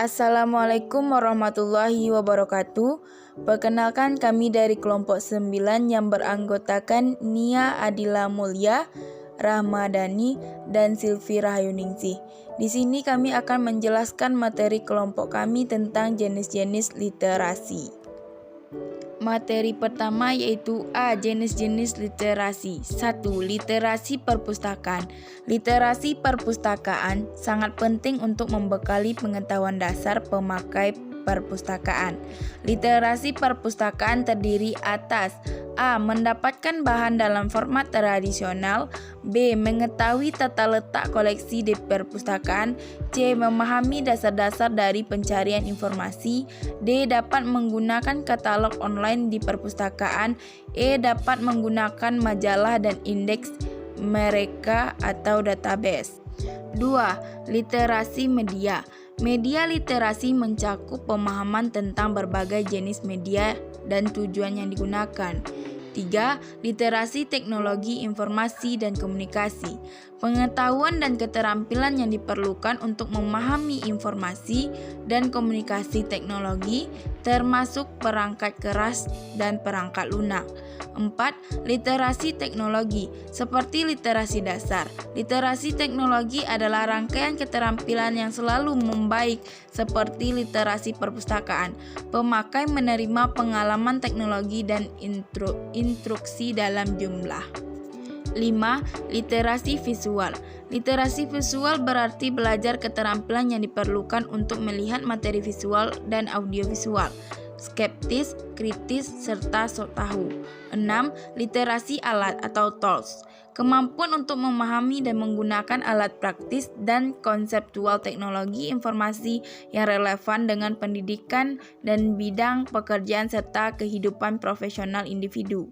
Assalamualaikum warahmatullahi wabarakatuh. Perkenalkan, kami dari kelompok 9 yang beranggotakan Nia Adila Mulya, Rahmadani, dan Silvi Rahayuningsih. Di sini kami akan menjelaskan materi kelompok kami tentang jenis-jenis literasi. Materi pertama yaitu A. Jenis-jenis literasi. 1. Literasi perpustakaan. Literasi perpustakaan sangat penting untuk membekali pengetahuan dasar pemakai perpustakaan. Literasi perpustakaan terdiri atas A. Mendapatkan bahan dalam format tradisional. B. Mengetahui tata letak koleksi di perpustakaan. C. Memahami dasar-dasar dari pencarian informasi. D. Dapat menggunakan katalog online di perpustakaan. E. Dapat menggunakan majalah dan indeks mereka atau database. 2. Literasi media. Media literasi mencakup pemahaman tentang berbagai jenis media dan tujuan yang digunakan. 3. Literasi teknologi informasi dan komunikasi. Pengetahuan dan keterampilan yang diperlukan untuk memahami informasi dan komunikasi teknologi, termasuk perangkat keras dan perangkat lunak. 4. Literasi teknologi, seperti literasi dasar. Literasi teknologi adalah rangkaian keterampilan yang selalu membaik, seperti literasi perpustakaan. Pemakai menerima pengalaman teknologi dan instruksi dalam jumlah. 5. Literasi visual. Literasi visual berarti belajar keterampilan yang diperlukan untuk melihat materi visual dan audiovisual, skeptis, kritis, serta sok tahu. 6. Literasi alat atau tools. Kemampuan untuk memahami dan menggunakan alat praktis dan konseptual teknologi informasi yang relevan dengan pendidikan dan bidang pekerjaan serta kehidupan profesional individu.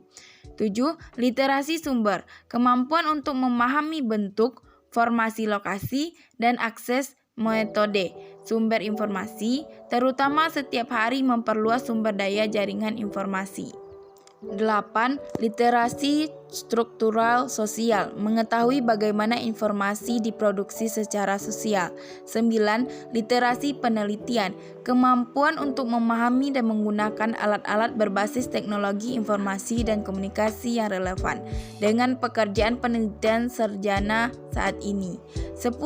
7. Literasi sumber. Kemampuan untuk memahami bentuk, formasi lokasi, dan akses metode sumber informasi, terutama setiap hari memperluas sumber daya jaringan informasi. 8. Literasi struktural sosial. Mengetahui bagaimana informasi diproduksi secara sosial. 9. Literasi penelitian. Kemampuan untuk memahami dan menggunakan alat-alat berbasis teknologi informasi dan komunikasi yang relevan dengan pekerjaan penelitian sarjana saat ini. 10.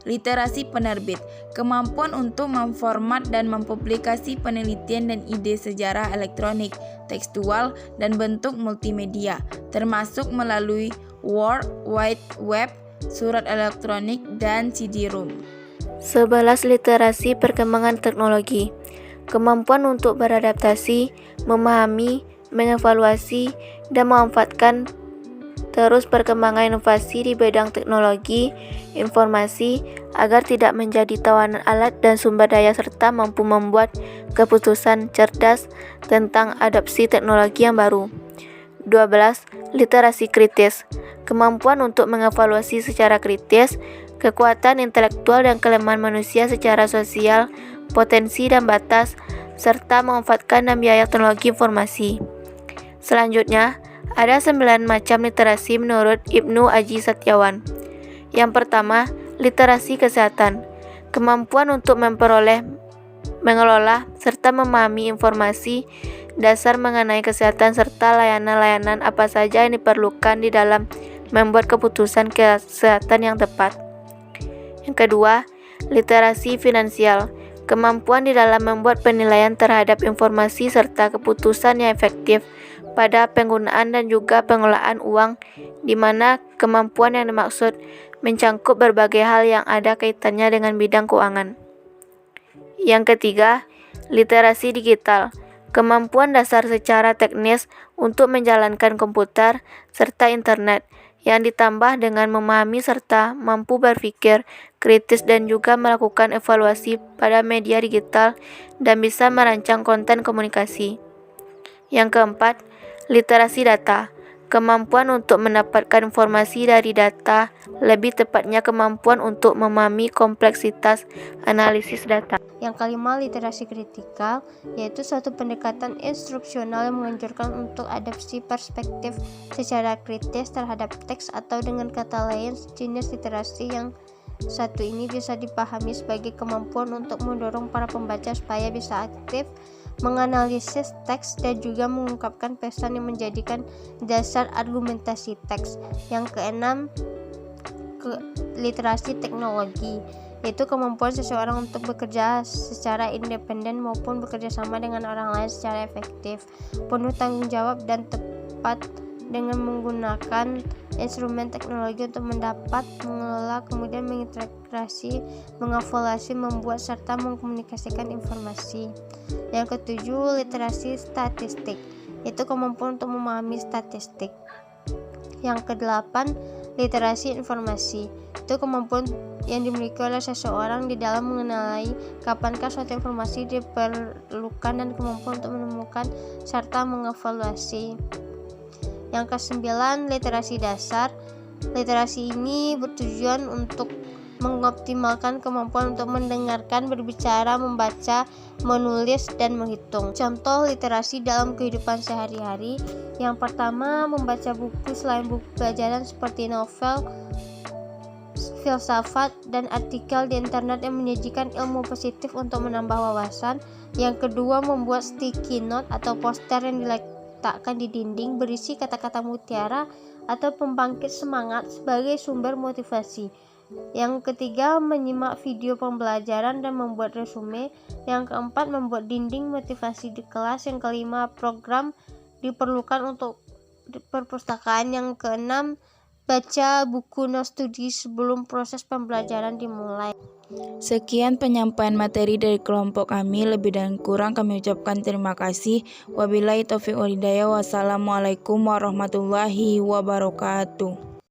Literasi penerbit. Kemampuan untuk memformat dan mempublikasi penelitian dan ide sejarah elektronik, tekstual, dan bentuk multimedia, termasuk melalui World Wide Web, surat elektronik, dan CD-ROM. 11. Literasi perkembangan teknologi. Kemampuan untuk beradaptasi, memahami, mengevaluasi, dan memanfaatkan terus perkembangan inovasi di bidang teknologi, informasi, agar tidak menjadi tawanan alat dan sumber daya serta mampu membuat keputusan cerdas tentang adopsi teknologi yang baru. 12. Literasi kritis. Kemampuan untuk mengevaluasi secara kritis kekuatan intelektual dan kelemahan manusia secara sosial, potensi dan batas, serta memanfaatkan dan biaya teknologi informasi. Selanjutnya, ada 9 macam literasi menurut Ibnu Aji Satyawan. Yang pertama, literasi kesehatan. Kemampuan untuk mengelola, serta memahami informasi dasar mengenai kesehatan serta layanan-layanan apa saja yang diperlukan di dalam membuat keputusan kesehatan yang tepat. Yang kedua, literasi finansial. Kemampuan di dalam membuat penilaian terhadap informasi serta keputusan yang efektif pada penggunaan dan juga pengelolaan uang, di mana kemampuan yang dimaksud mencangkup berbagai hal yang ada kaitannya dengan bidang keuangan. Yang ketiga, literasi digital. Kemampuan dasar secara teknis untuk menjalankan komputer serta internet, yang ditambah dengan memahami serta mampu berpikir kritis dan juga melakukan evaluasi pada media digital dan bisa merancang konten komunikasi. Yang keempat, literasi data. Kemampuan untuk mendapatkan informasi dari data, lebih tepatnya kemampuan untuk memahami kompleksitas analisis data. Yang kelima, literasi kritikal, yaitu suatu pendekatan instruksional yang menganjurkan untuk adopsi perspektif secara kritis terhadap teks, atau dengan kata lain, jenis literasi yang satu ini bisa dipahami sebagai kemampuan untuk mendorong para pembaca supaya bisa aktif menganalisis teks dan juga mengungkapkan pesan yang menjadikan dasar argumentasi teks. Yang keenam, literasi teknologi, yaitu kemampuan seseorang untuk bekerja secara independen maupun bekerja sama dengan orang lain secara efektif, penuh tanggung jawab dan tepat dengan menggunakan instrumen teknologi untuk mendapat, mengelola, kemudian mengintegrasi, mengevaluasi, membuat, serta mengkomunikasikan informasi. Yang ketujuh, literasi statistik, yaitu kemampuan untuk memahami statistik. Yang kedelapan, literasi informasi, itu kemampuan yang dimiliki oleh seseorang di dalam mengenali kapankah suatu informasi diperlukan dan kemampuan untuk menemukan serta mengevaluasi. Yang kesembilan, literasi dasar. Literasi ini bertujuan untuk mengoptimalkan kemampuan untuk mendengarkan, berbicara, membaca, menulis, dan menghitung. Contoh literasi dalam kehidupan sehari-hari. Yang pertama, membaca buku selain buku pelajaran seperti novel, filsafat, dan artikel di internet yang menyajikan ilmu positif untuk menambah wawasan. Yang kedua, membuat sticky note atau poster yang diletakkan di dinding berisi kata-kata mutiara atau pembangkit semangat sebagai sumber motivasi. Yang ketiga, menyimak video pembelajaran dan membuat resume. Yang keempat, membuat dinding motivasi di kelas. Yang kelima, program diperlukan untuk perpustakaan. Yang keenam, baca buku no studi sebelum proses pembelajaran dimulai. Sekian penyampaian materi dari kelompok kami. Lebih dan kurang kami ucapkan terima kasih. Wabillahi taufiq wal hidayah. Wassalamualaikum warahmatullahi wabarakatuh.